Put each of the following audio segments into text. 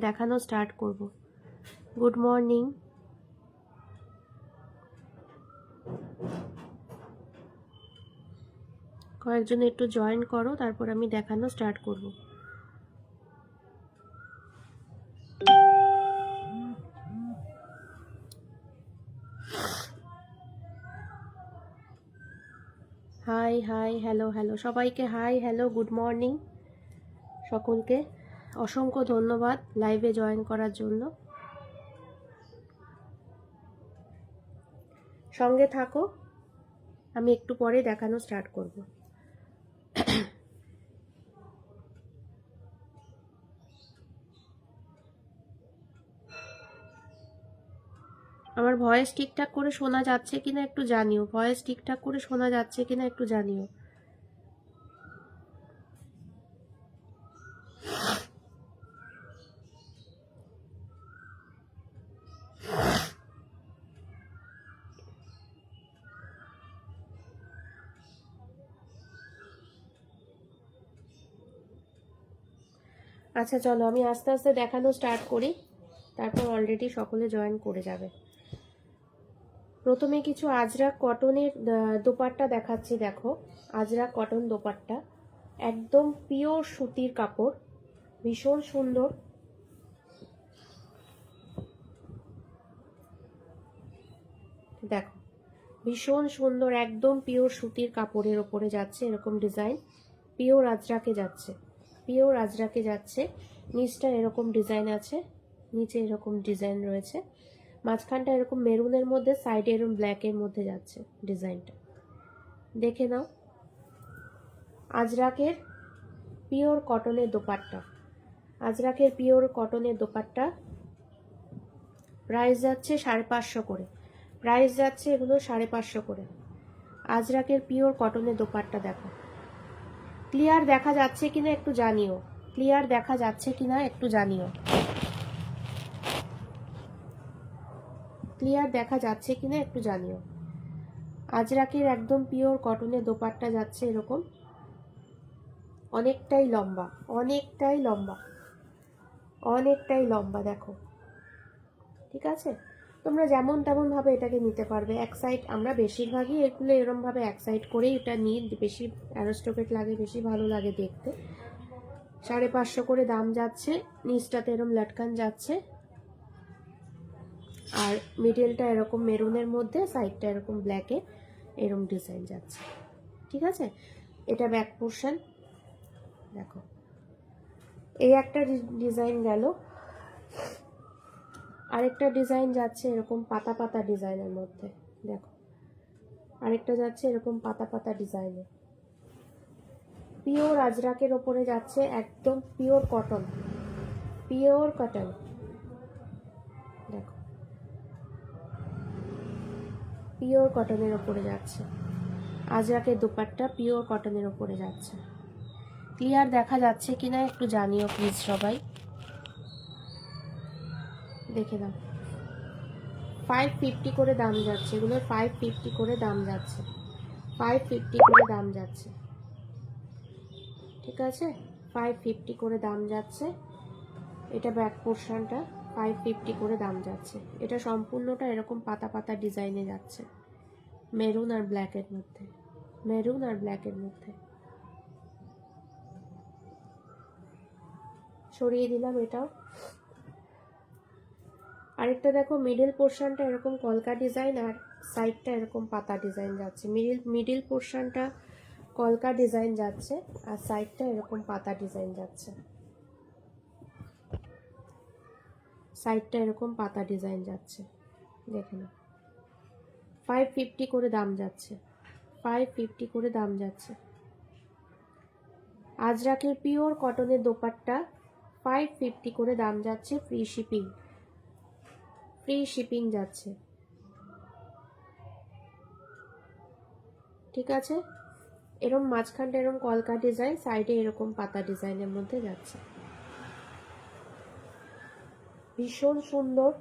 দেখানো স্টার্ট করব। Good morning. কয়েকজন একটু জয়েন করো, তারপর আমি দেখানো স্টার্ট করব। হাই হাই হ্যালো হ্যালো সবাইকে, হাই হ্যালো গুড মর্নিং সকলকে। অসংখ্য ধন্যবাদ লাইভে জয়েন করার জন্য। সঙ্গে থাকো, আমি একটু পরে দেখানো স্টার্ট করব। আমার ভয়েস ঠিকঠাক করে শোনা যাচ্ছে কিনা একটু জানিও। ভয়েস ঠিকঠাক করে শোনা যাচ্ছে কিনা একটু জানিও। আচ্ছা চলো, আমি আস্তে আস্তে দেখানো স্টার্ট করি, তারপর অলরেডি সকলে জয়েন করে যাবে। প্রথমে কিছু আজরাক কটনের দোপাট্টা দেখাচ্ছি। দেখো, আজরাক কটন দোপাট্টা, একদম পিওর সুতির কাপড়, ভীষণ সুন্দর। দেখো, ভীষণ সুন্দর, একদম পিওর সুতির কাপড়ের ওপরে যাচ্ছে এরকম ডিজাইন। পিওর আজরাকে যাচ্ছে, পিওর আজরাকে যাচ্ছে। নিচটা এরকম ডিজাইন আছে, নিচে এরকম ডিজাইন রয়েছে, মাঝখানটা এরকম মেরুনের মধ্যে, সাইডে এরকম ব্ল্যাকের মধ্যে যাচ্ছে ডিজাইনটা। দেখে নাও, আজরাকের পিওর কটনের দোপাট্টা, আজরাকের পিওর কটনের দোপাট্টা। প্রাইস যাচ্ছে 550 করে, প্রাইস যাচ্ছে এগুলো 550 করে। আজরাকের পিওর কটনের দোপাট্টা দেখো। ক্লিয়ার দেখা যাচ্ছে কিনা একটু জানিও, ক্লিয়ার দেখা যাচ্ছে কিনা একটু জানিও, ক্লিয়ার দেখা যাচ্ছে কিনা একটু জানিও। আজরাকের একদম পিওর কটনের দোপাট্টা যাচ্ছে এরকম, অনেকটাই লম্বা, অনেকটাই লম্বা, অনেকটাই লম্বা। দেখো, ঠিক আছে, তোমরা যেমন তেমন ভাবে এটাকে নিতে পারবে। এক সাইড, আমরা বেশিরভাগই এগুলো এরম ভাবে এক সাইড করেই এটা নিই, বেশি অ্যারোস্টোকেট লাগে, বেশি ভালো লাগে দেখতে। 550 করে দাম যাচ্ছে। নিচটাতে এরম লটকান যাচ্ছে, আর মিডলটা এরকম মেরুনের মধ্যে, সাইডটা এরকম ব্ল্যাকে এরকম ডিজাইন যাচ্ছে। ঠিক আছে, এটা ব্যাক পোর্শন। দেখো, এই একটা ডিজাইন গেল, আরেকটা ডিজাইন যাচ্ছে এরকম পাতা পাতা ডিজাইনের মধ্যে। দেখো, আরেকটা যাচ্ছে এরকম পাতা পাতা ডিজাইনে, পিওর আজরাকের ওপরে যাচ্ছে, একদম পিওর কটন, পিওর কটন। দেখো, পিওর কটনের ওপরে যাচ্ছে, আজরাকের দোপাট্টা পিওর কটনের ওপরে যাচ্ছে। ক্লিয়ার দেখা যাচ্ছে কিনা একটু জানিও প্লিজ সবাই। দেখে নাও, 550 করে দাম যাচ্ছে এগুলোর, 550 করে দাম যাচ্ছে, 550 করে দাম যাচ্ছে। ঠিক আছে, 550 করে দাম যাচ্ছে। এটা ব্যাক পোর্শনটা, 550 করে দাম যাচ্ছে। এটা সম্পূর্ণটা এরকম পাতা পাতা ডিজাইনে যাচ্ছে, মেরুন আর ব্ল্যাকের মধ্যে, মেরুন আর ব্ল্যাকের মধ্যে। সরিয়ে দিলাম এটাও। আরেকটা দেখো, মিডল পোর্শনটা এরকম কলকা ডিজাইন, আর সাইডটা এরকম পাতা ডিজাইন যাচ্ছে। মিডল পোর্শনটা কলকা ডিজাইন যাচ্ছে, আর সাইডটা এরকম পাতা ডিজাইন যাচ্ছে, সাইডটা এরকম পাতা ডিজাইন যাচ্ছে। দেখে নাও, 550 করে দাম যাচ্ছে, 550 করে দাম যাচ্ছে। আজরাকের পিওর কটনের দোপাট্টা 550 করে দাম যাচ্ছে, ফ্রি শিপিং, ফ্রি শিপিং যাচ্ছে। ঠিক আছে, এরকম মাঝখানটা এরকম কলকা ডিজাইন, সাইডে এরকম পাতা ডিজাইনের মধ্যে যাচ্ছে, ভীষণ সুন্দর।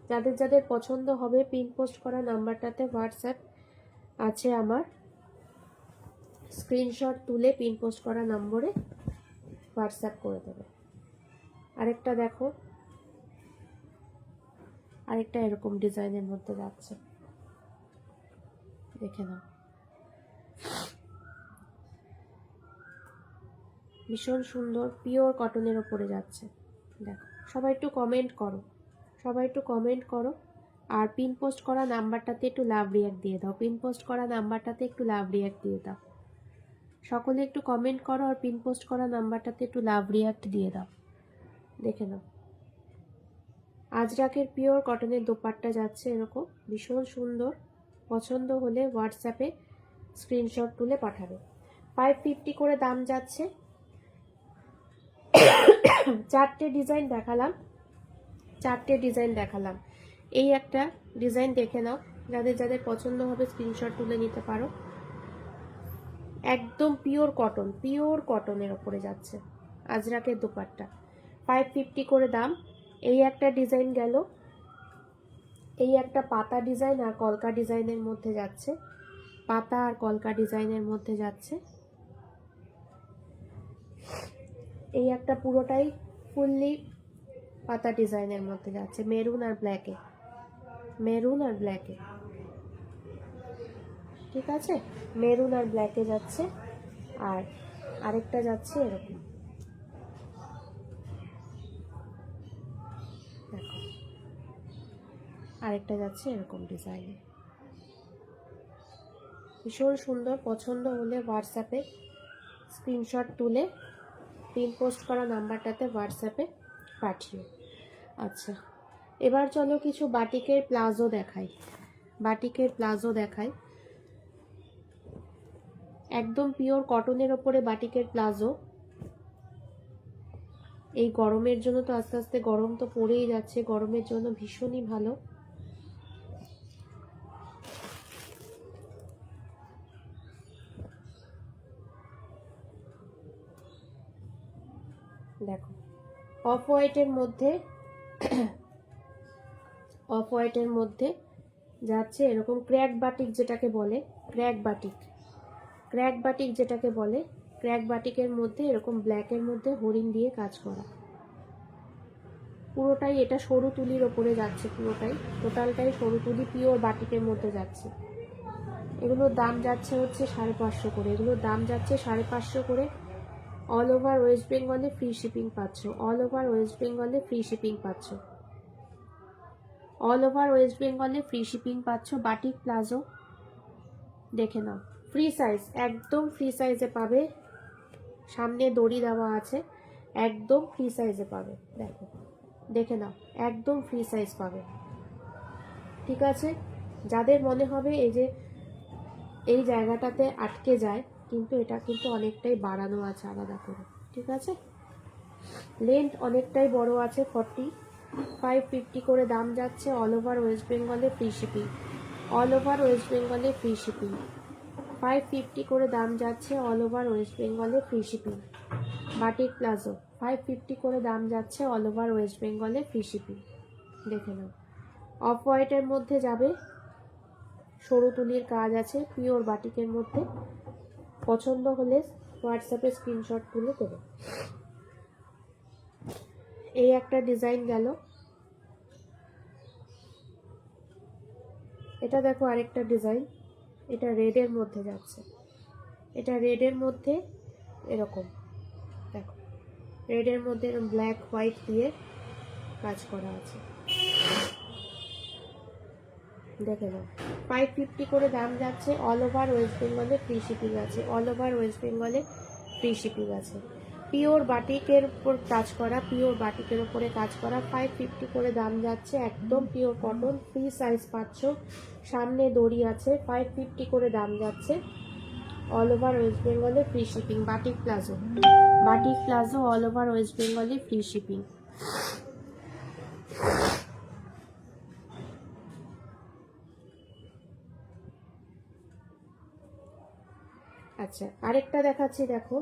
যাদের যাদের পছন্দ হবে, পিন পোস্ট করা নাম্বারটাতে হোয়াটসঅ্যাপ আছে আমার, স্ক্রিনশট তুলে পিন পোস্ট করা নম্বরে হোয়াটসঅ্যাপ করে দেবে। আরেকটা দেখো, আরেকটা এরকম ডিজাইনের মধ্যে যাচ্ছে, দেখে নাও। ভীষণ সুন্দর পিওর কটনের ওপরে যাচ্ছে। দেখো, সবাই একটু কমেন্ট করো, সবাই একটু কমেন্ট করো। আর পিন পোস্ট করা নাম্বারটাতে একটু লাভ রিয়াক্ট দিয়ে দাও, পিন পোস্ট করা নাম্বারটাতে একটু লাভ রিয়াক্ট দিয়ে দাও। সকলে একটু কমেন্ট করো আর পিন পোস্ট করা নাম্বারটাতে একটু লাভ রিয়াক্ট দিয়ে দাও। দেখে নাও, আজরাকের পিওর কটনের দোপাট্টা যাচ্ছে এরকম, ভীষণ সুন্দর। পছন্দ হলে হোয়াটসঅ্যাপে স্ক্রিনশট তুলে পাঠাবে। 550 করে দাম যাচ্ছে। চারটে ডিজাইন দেখালাম, চারটে ডিজাইন দেখালাম। এই একটা ডিজাইন দেখে নাও, যাদের যাদের পছন্দ হবে স্ক্রিনশট তুলে নিতে পারো। একদম পিওর কটন, পিওর কটনের ওপরে যাচ্ছে আজরাকের দোপাট্টা, 550 করে দাম। এই একটা ডিজাইন গেল, এই একটা পাতা ডিজাইন আর কলকা ডিজাইনের মধ্যে যাচ্ছে, পাতা আর কলকা ডিজাইনের মধ্যে যাচ্ছে। এই একটা পুরোটাই ফুললি পাতা ডিজাইনের মধ্যে যাচ্ছে, মেরুন আর ব্ল্যাকে, মেরুন আর ব্ল্যাকে, ঠিক আছে, মেরুন আর ব্ল্যাকে যাচ্ছে। আর আরেকটা যাচ্ছে এরকম, দেখো, আরেকটা যাচ্ছে এরকম ডিজাইনে, ভীষণ সুন্দর। পছন্দ হলে হোয়াটসঅ্যাপে স্ক্রিনশট তুলে পিন পোস্ট করা নাম্বারটাতে হোয়াটসঅ্যাপে পাঠিও। আচ্ছা, এবার চলো কিছু বাটিকের প্লাজো দেখাই, বাটিকের প্লাজো দেখাই। একদম পিওর কটনের ওপরে বাটিকের প্লাজো। এই গরমের জন্য তো আস্তে আস্তে গরম তো পড়েই যাচ্ছে, গরমের জন্য ভীষণই ভালো। দেখো, অফ হোয়াইটের মধ্যে, অফ হোয়াইটের মধ্যে যাচ্ছে এরকম ক্র্যাক বাটিক, যেটাকে বলে ক্র্যাক বাটিক, ক্র্যাক বাটিক যেটাকে বলে, ক্র্যাক বাটিকের মধ্যে এরকম ব্ল্যাকের মধ্যে হরিণ দিয়ে কাজ করা। পুরোটাই এটা সরু তুলির ওপরে যাচ্ছে, পুরোটাই টোটালটাই সরু তুলি পিওর বাটিকের মধ্যে যাচ্ছে। এগুলোর দাম যাচ্ছে হচ্ছে 550 করে, এগুলোর দাম যাচ্ছে 550 করে। অল ওভার ওয়েস্ট বেঙ্গলে ফ্রি শিপিং পাচ্ছ, অল ওভার ওয়েস্ট বেঙ্গলে ফ্রি শিপিং পাচ্ছ, অল ওভার ওয়েস্ট বেঙ্গলে ফ্রি শিপিং পাচ্ছ। বাটিক প্লাজো দেখে নাও, ফ্রি সাইজ, একদম ফ্রি সাইজে পাবে, সামনে দড়ি দেওয়া আছে, একদম ফ্রি সাইজে পাবে। দেখো, দেখে নাও, একদম ফ্রি সাইজ পাবে, ঠিক আছে। যাদের মনে হবে এই যে এই জায়গাটাতে আটকে যায়, কিন্তু এটা কিন্তু অনেকটাই বাড়ানো আছে আলাদা করে, ঠিক আছে। লেন্থ অনেকটাই বড় আছে, 550 করে দাম যাচ্ছে। অল ওভার ওয়েস্ট বেঙ্গলে free shipping, all over West বেঙ্গলে ফ্রি শিপিং, 550 করে দাম যাচ্ছে। অল ওভার ওয়েস্ট বেঙ্গলে ফ্রি শিপিং। বাটিক প্লাজো 550 করে দাম যাচ্ছে, অল ওভার ওয়েস্ট বেঙ্গলে ফ্রি শিপিং। দেখে নাও, অফ হোয়াইটের মধ্যে যাবে, সরু তুলির কাজ আছে, পিওর বাটিকের মধ্যে। পছন্দ হলে হোয়াটসঅ্যাপে স্ক্রিনশট তুলে দেবে। এই একটা ডিজাইন গেল, এটা দেখো আরেকটা ডিজাইন, এটা রেডের মধ্যে যাচ্ছে, এটা রেডের মধ্যে এরকম, দেখো রেডের মধ্যে এরকম ব্ল্যাক হোয়াইট দিয়ে কাজ করা আছে, দেখে নাও। 550 করে দাম যাচ্ছে। অল ওভার ওয়েস্ট বেঙ্গলে ফ্রি শিপিং আছে, অল ওভার ওয়েস্ট বেঙ্গলে ফ্রি শিপিং আছে। পিওর বাটিকের উপর কাজ করা, পিওর বাটিকের উপরে কাজ করা, 550 করে দাম যাচ্ছে। একদম পিওর কটন, ফ্রি সাইজ পাচ্ছ, সামনে দড়ি আছে, 550 করে দাম যাচ্ছে। অল ওভার ওয়েস্ট বেঙ্গলে free shipping. Batik palazzo, batik palazzo all over West বেঙ্গলে ফ্রি শিপিং। আচ্ছা, আরেকটা দেখাচ্ছি, দেখো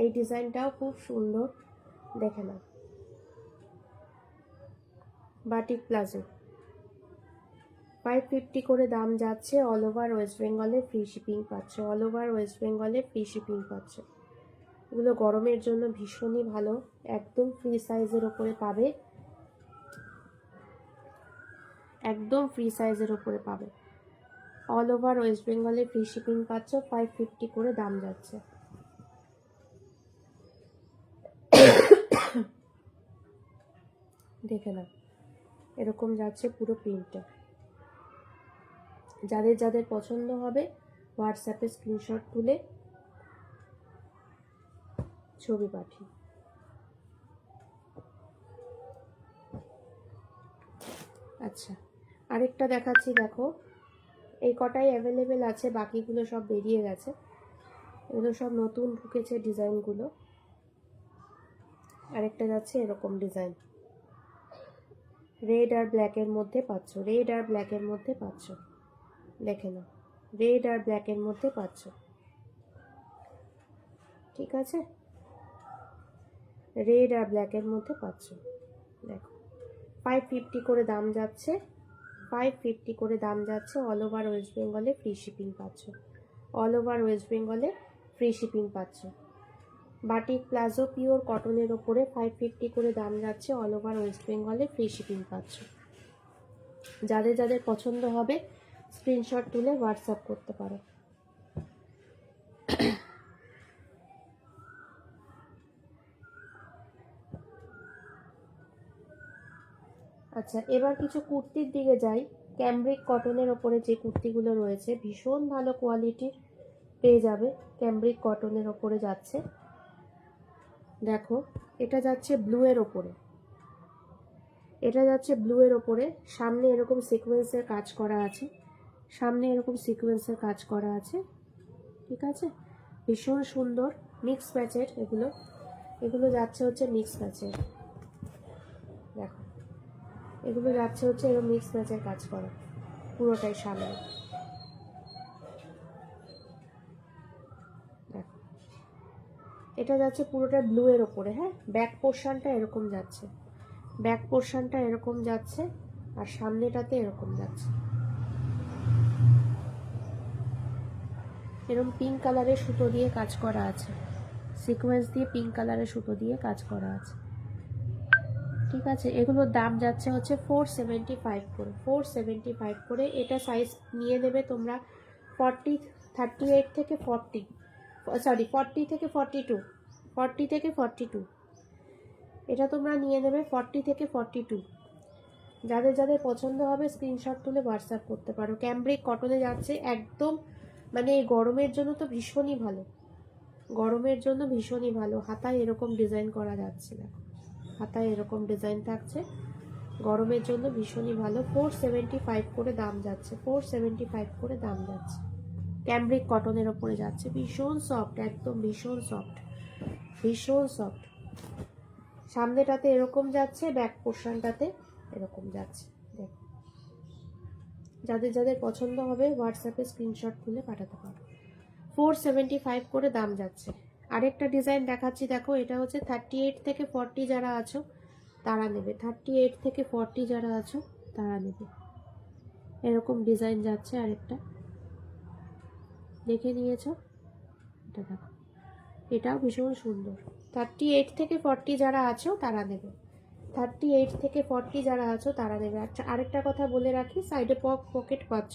এই ডিজাইনটাও খুব সুন্দর, দেখে নাও। বাটিক প্লাজো 550 করে দাম যাচ্ছে। অল ওভার ওয়েস্ট বেঙ্গলে ফ্রি শিপিং পাচ্ছ, অল ওভার ওয়েস্ট বেঙ্গলে ফ্রি শিপিং পাচ্ছ। এগুলো গরমের জন্য ভীষণই ভালো, একদম ফ্রি সাইজের ওপরে পাবে। একদম ফ্রি সাইজের ওপরে পাবে। অল ওভার ওয়েস্ট বেঙ্গলে ফ্রি শিপিং পাচ্ছ, 550 করে দাম যাচ্ছে। দেখে নাও, এরকম যাচ্ছে পুরো প্রিন্টটা। যাদের যাদের পছন্দ হবে হোয়াটসঅ্যাপে স্ক্রিনশট তুলে ছবি পাঠিয়ে। আচ্ছা, আরেকটা দেখাচ্ছি, দেখো এই কটাই অ্যাভেলেবেল আছে, বাকিগুলো সব বেরিয়ে গেছে। এগুলো সব নতুন ঢুকেছে ডিজাইনগুলো। আরেকটা যাচ্ছে এরকম ডিজাইন, রেড আর ব্ল্যাকের মধ্যে পাচ্ছ, রেড আর ব্ল্যাকের মধ্যে পাচ্ছ। দেখে নাও, রেড আর ব্ল্যাকের মধ্যে পাচ্ছ, ঠিক আছে, রেড আর ব্ল্যাকের মধ্যে পাচ্ছ। দেখো 550 করে দাম যাচ্ছে, 550 করে দাম যাচ্ছে। অল ওভার ওয়েস্ট বেঙ্গলে ফ্রি শিপিং পাচ্ছ, অল ওভার ওয়েস্ট বেঙ্গলে ফ্রি শিপিং পাচ্ছ। বাটিক প্লাজো পিওর কটনের ওপরে 550 করে দাম যাচ্ছে, অল ওভার ওয়েস্ট বেঙ্গলে ফ্রি শিপিং পাচ্ছ। যাদের যাদের পছন্দ হবে স্ক্রিনশট তুলে হোয়াটসঅ্যাপ করতে পারো। আচ্ছা, এবার কিছু কুর্তির দিকে যাই। ক্যামব্রিক কটনের ওপরে যে কুর্তিগুলো রয়েছে ভীষণ ভালো কোয়ালিটির পেয়ে যাবে, ক্যামব্রিক কটনের ওপরে যাচ্ছে। দেখো এটা যাচ্ছে ব্লু এর ওপরে, এটা যাচ্ছে ব্লু এর ওপরে, সামনে এরকম সিকোয়েন্সের কাজ করা আছে, সামনে এরকম সিকোয়েন্সের কাজ করা আছে, ঠিক আছে, ভীষণ সুন্দর মিক্স ম্যাচের। এগুলো এগুলো যাচ্ছে হচ্ছে মিক্স ম্যাচের। দেখো এগুলো যাচ্ছে হচ্ছে এরকম মিক্স ম্যাচের কাজ করা পুরোটাই সামনে। দেখো এটা যাচ্ছে পুরোটা ব্লু এর ওপরে, হ্যাঁ, ব্যাক পোর্শনটা এরকম যাচ্ছে, ব্যাক পোর্শনটা এরকম যাচ্ছে, আর সামনেটাতে এরকম যাচ্ছে। এরকম পিঙ্ক কালারের সুতো দিয়ে কাজ করা আছে, সিকোয়েন্স দিয়ে পিঙ্ক কালারের সুতো দিয়ে কাজ করা আছে, ঠিক আছে। এগুলোর দাম যাচ্ছে হচ্ছে 475 করে, 475 করে। এটা সাইজ নিয়ে নেবে তোমরা 38 থেকে 40, সরি 40 থেকে 42, 40 থেকে 42, এটা তোমরা নিয়ে নেবে 40 থেকে 42। যাদের যাদের পছন্দ হবে স্ক্রিনশট তুলে হোয়াটসঅ্যাপ করতে পারো। ক্যামব্রিক কটনে যাচ্ছে, একদম মানে এই গরমের জন্য তো ভীষণই ভালো, গরমের জন্য ভীষণই ভালো। হাতায় এরকম ডিজাইন করা যাচ্ছে, দেখো হাতায় এরকম ডিজাইন থাকছে, গরমের জন্য ভীষণই ভালো। 475 করে দাম যাচ্ছে, 475 করে দাম যাচ্ছে। ক্যামব্রিক কটনের ওপরে যাচ্ছে, ভীষণ সফট, একদম ভীষণ সফট, ভীষণ সফট। সামনেটাতে এরকম যাচ্ছে, ব্যাক পোর্শনটাতে এরকম যাচ্ছে। দেখো যাদের যাদের পছন্দ হবে হোয়াটসঅ্যাপে স্ক্রিনশট তুলে পাঠাতে পারো। 475 করে দাম যাচ্ছে। আরেকটা ডিজাইন দেখাচ্ছি, দেখো এটা হচ্ছে 38 থেকে 40 যারা আছো তারা নেবে, 38 থেকে 40 যারা আছো তারা নেবে। এরকম ডিজাইন যাচ্ছে, আরেকটা দেখে নিয়েছো, এটা দেখো, এটাও ভীষণ সুন্দর। 38 থেকে 40 যারা আছো তারা নেবে, 38 থেকে 40 যারা আছো তারা নেবে। আচ্ছা আরেকটা কথা বলে রাখি, সাইডে পকেট পাচ্ছ,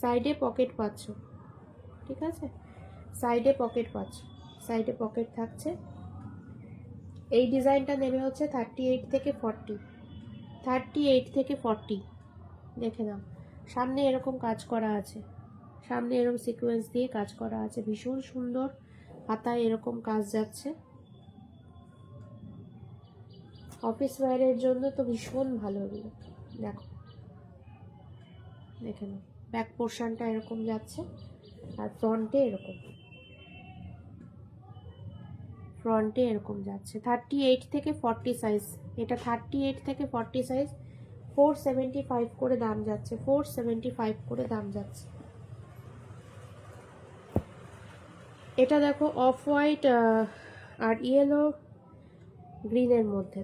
সাইডে পকেট পাচ্ছ, ঠিক আছে, সাইডে পকেট পাচ্ছ, সাইডে পকেট থাকছে। এই ডিজাইনটা নেবে হচ্ছে 38 থেকে 40, 38 থেকে 40। দেখে নাও, সামনে এরকম কাজ করা আছে, সামনে এরকম সিকোয়েন্স দিয়ে কাজ করা আছে, ভীষণ সুন্দর। হাতায় এরকম কাজ যাচ্ছে, অফিস ওয়্যারের জন্য তো ভীষণ ভালো এগুলো। দেখো দেখে নাও, ব্যাক পোর্শনটা এরকম যাচ্ছে, আর ফ্রন্টে এরকম, ফ্রন্টে এরকম যাচ্ছে। 38 থেকে 40 সাইজ, এটা 38 থেকে 40 সাইজ, 475 করে দাম যাচ্ছে, 475 করে দাম যাচ্ছে। এটা দেখো অফ হোয়াইট আর ইয়েলো গ্রিনের মধ্যে।